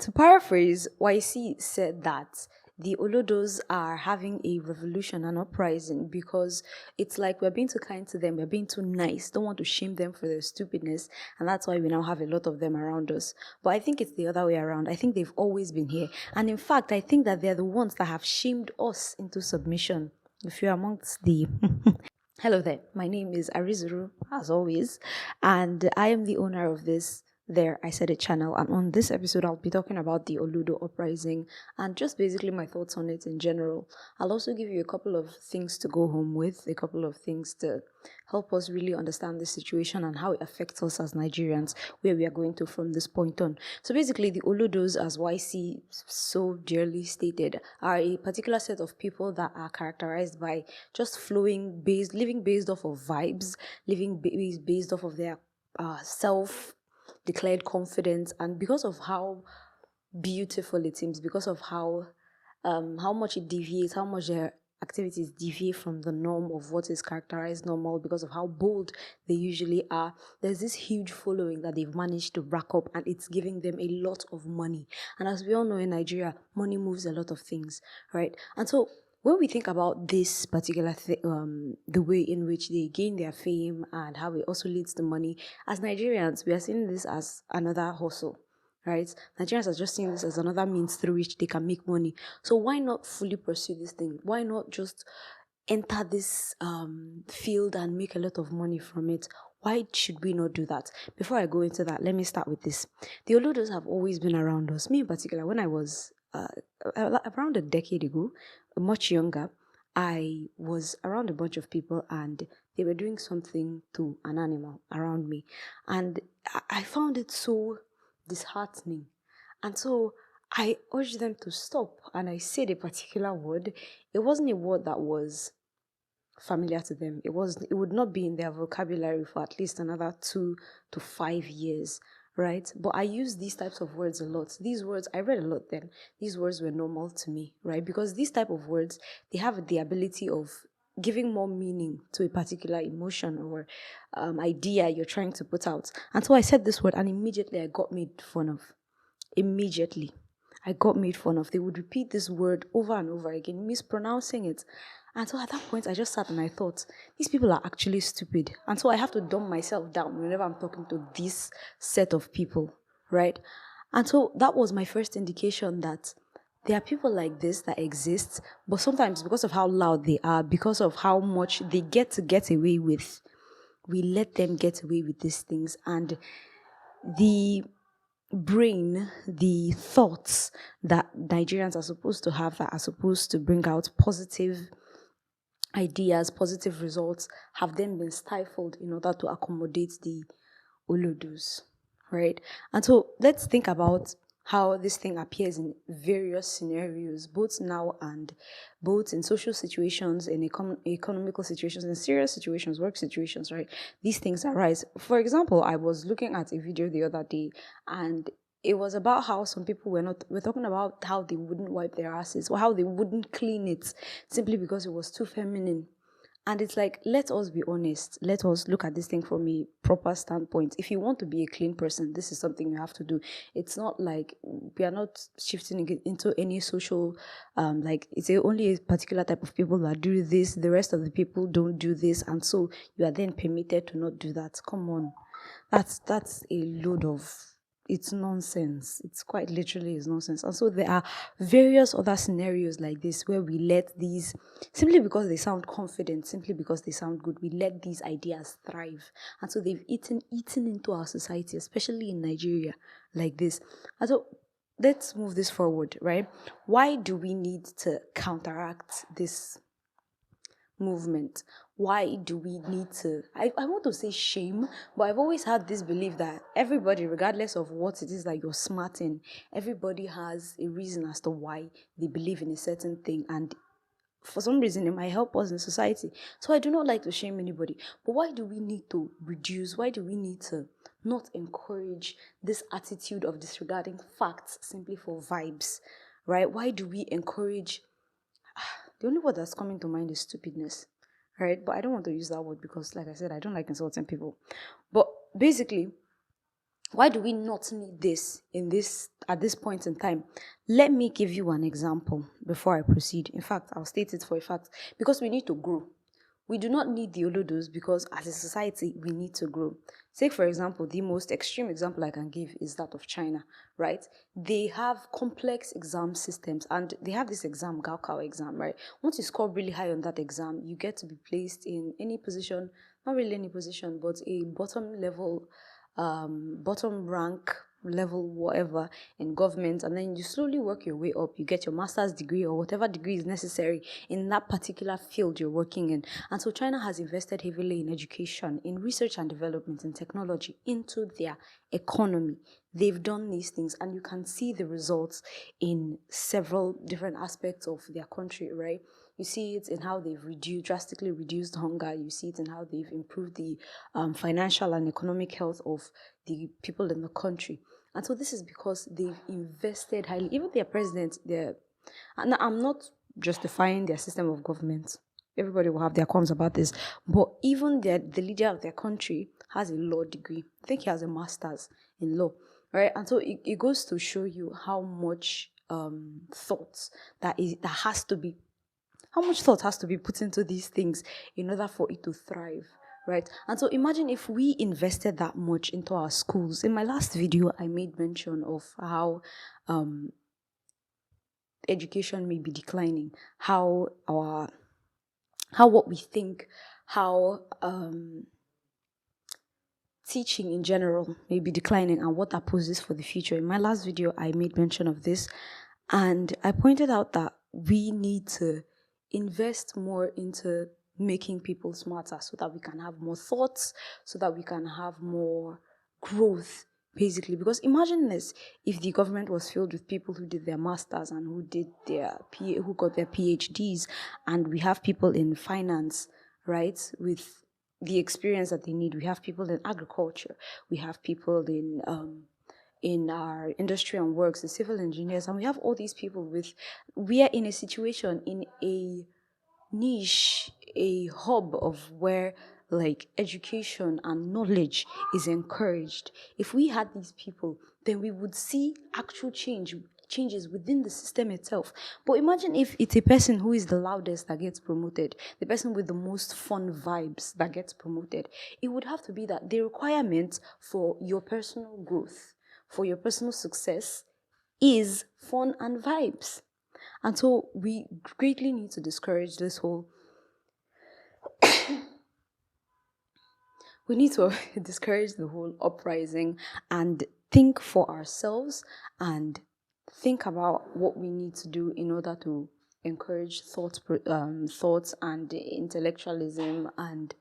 To paraphrase, YC said that the Olodos are having a revolution, an uprising, because it's like we're being too kind to them, we're being too nice, don't want to shame them for their stupidness, and that's why we now have a lot of them around us. But I think it's the other way around. I think they've always been here. And in fact, I think that they're the ones that have shamed us into submission. If you're amongst the Hello there, my name is Arizuru, as always, and I am the owner of this I Said It channel, and on this episode I'll be talking about the Olodo uprising and just basically my thoughts on it in general. I'll also give you a couple of things to go home with, a couple of things to help us really understand the situation and how it affects us as Nigerians, where we are going to from this point on. So basically the Olodos, as YC so dearly stated, are a particular set of people that are characterized by just living based off of vibes, living based off of their self-declared confidence, and because of how beautiful it seems, because of how much it deviates, how much their activities deviate from the norm of what is characterized normal, because of how bold they usually are. There's this huge following that they've managed to rack up, and it's giving them a lot of money. And as we all know in Nigeria, money moves a lot of things, right? And so when we think about this particular the way in which they gain their fame and how it also leads to money, as Nigerians, we are seeing this as another hustle, right? Nigerians are just seeing this as another means through which they can make money. So why not fully pursue this thing? Why not just enter this field and make a lot of money from it? Why should we not do that? Before I go into that, let me start with this. The Olodos have always been around us. Me in particular, when I was around a decade ago, much younger, I was around a bunch of people and they were doing something to an animal around me. And I found it so disheartening. And so I urged them to stop, and I said a particular word. It wasn't a word that was familiar to them. It would not be in their vocabulary for at least another 2 to 5 years, right? But I use these types of words a lot. These words, I read a lot then. These words were normal to me, right? Because these type of words, they have the ability of giving more meaning to a particular emotion or idea you're trying to put out. And so I said this word, and immediately I got made fun of. Immediately I got made fun of. They would repeat this word over and over again, mispronouncing it. And so at that point, I just sat and I thought, these people are actually stupid. And so I have to dumb myself down whenever I'm talking to this set of people, right? And so that was my first indication that there are people like this that exist, but sometimes because of how loud they are, because of how much they get away with, we let them get away with these things. And the brain, the thoughts that Nigerians are supposed to have, that are supposed to bring out positive ideas, positive results, have then been stifled in order to accommodate the Olodos, right? And so let's think about how this thing appears in various scenarios, both now and both in social situations, in economical situations, in serious situations, work situations, right? These things arise. For example, I was looking at a video the other day, and it was about how some people were talking about how they wouldn't wipe their asses or how they wouldn't clean it simply because it was too feminine. And it's like, let us be honest. Let us look at this thing from a proper standpoint. If you want to be a clean person, this is something you have to do. It's not like we are not shifting it into any social, like it's only a particular type of people that do this. The rest of the people don't do this. And so you are then permitted to not do that. Come on. That's a load of, it's nonsense. It's quite literally is nonsense. And so there are various other scenarios like this where we let these, simply because they sound confident, simply because they sound good, we let these ideas thrive. And so they've eaten into our society, especially in Nigeria, like this. And so let's move this forward, right? Why do we need to counteract this movement? Why do we need to, I want to say shame, but I've always had this belief that everybody, regardless of what it is that you're smart in, everybody has a reason as to why they believe in a certain thing, and for some reason it might help us in society. So I do not like to shame anybody, but why do we need to reduce, why do we need to not encourage this attitude of disregarding facts simply for vibes, right? Why do we encourage, the only word that's coming to mind is stupidness, right? But I don't want to use that word because, like I said, I don't like insulting people. But basically, Why do we not need this in this at this point in time? Let me give you an example before I proceed. In fact, I'll state it for a fact because we need to grow. We do not need the Olodos because as a society we need to grow. Take for example, the most extreme example I can give is that of China, right? They have complex exam systems and they have this exam, Gaokao exam, right? Once you score really high on that exam, you get to be placed in any position, not really any position, but a bottom level bottom rank level whatever in government, and then you slowly work your way up. You get your master's degree or whatever degree is necessary in that particular field you're working in. And so China has invested heavily in education, in research and development, in technology, into their economy. They've done these things and you can see the results in several different aspects of their country, right? You see it in how they've drastically reduced hunger. You see it in how they've improved the financial and economic health of the people in the country. And so this is because they've invested highly. Even their president, and I'm not justifying their system of government. Everybody will have their qualms about this. But even the leader of their country has a law degree. I think he has a master's in law. Right? And so it goes to show you how much thoughts that has to be how much thought has to be put into these things in order for it to thrive, right? And so imagine if we invested that much into our schools. In my last video, I made mention of how education may be declining, how what we think, how teaching in general may be declining and what that poses for the future. In my last video, I made mention of this and I pointed out that we need to invest more into making people smarter so that we can have more thoughts, so that we can have more growth, basically. Because imagine this, if the government was filled with people who did their masters and who got their PhDs, and we have people in finance, right, with the experience that they need. We have people in agriculture. We have people in our industry and works, the civil engineers, and we have all these people we are in a situation, in a niche, a hub of where like education and knowledge is encouraged. If we had these people, then we would see actual changes within the system itself. But imagine if it's a person who is the loudest that gets promoted, the person with the most fun vibes that gets promoted. It would have to be that the requirement for your personal growth, for your personal success, is fun and vibes. And so we greatly need to discourage this whole we need to discourage the whole uprising and think for ourselves and think about what we need to do in order to encourage thoughts and intellectualism and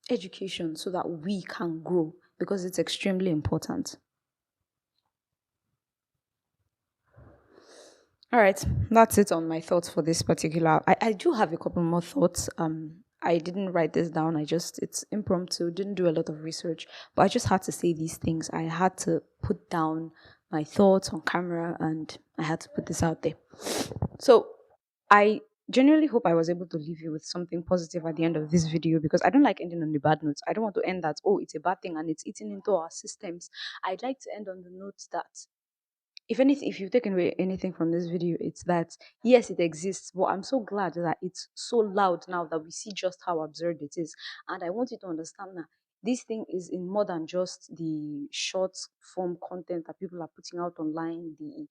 education so that we can grow, because it's extremely important. All right, that's it on my thoughts for this particular. I do have a couple more thoughts. I didn't write this down. It's impromptu, didn't do a lot of research, but I just had to say these things. I had to put down my thoughts on camera and I had to put this out there. So I genuinely hope I was able to leave you with something positive at the end of this video, because I don't like ending on the bad notes. I don't want to end that, oh, it's a bad thing and it's eating into our systems. I'd like to end on the note that if anything, if you've taken away anything from this video, it's that yes, it exists, but I'm so glad that it's so loud now that we see just how absurd it is. And I want you to understand that this thing is in more than just the short form content that people are putting out online, the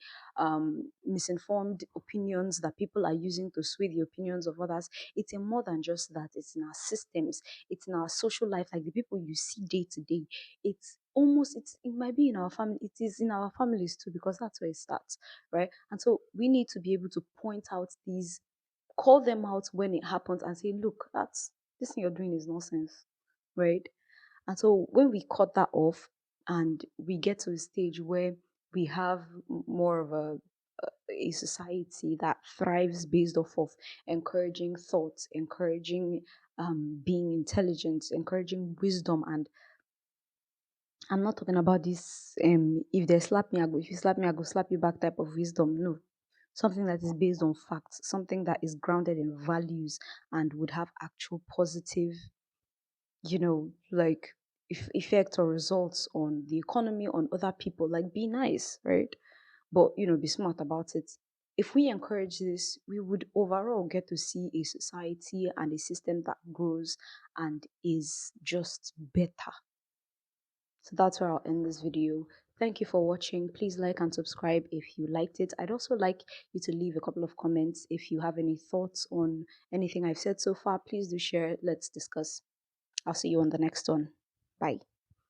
misinformed opinions that people are using to sway the opinions of others. It's in more than just that. It's in our systems, it's in our social life, like the people you see day to day. It might be in our family, it is in our families too, because that's where it starts, right? And so we need to be able to point out these, call them out when it happens and say, look, that's this thing you're doing is nonsense, right? And so when we cut that off and we get to a stage where we have more of a society that thrives based off of encouraging thoughts, encouraging being intelligent, encouraging wisdom, and I'm not talking about this if they slap me, if you slap me, I go slap you back type of wisdom. No. Something that is based on facts, something that is grounded in values and would have actual positive, like effect or results on the economy, on other people. Like, be nice, right? But be smart about it. If we encourage this, we would overall get to see a society and a system that grows and is just better. So that's where I'll end this video. Thank you for watching. Please like and subscribe if you liked it. I'd also like you to leave a couple of comments if you have any thoughts on anything I've said so far. Please do share. Let's discuss. I'll see you on the next one. Bye.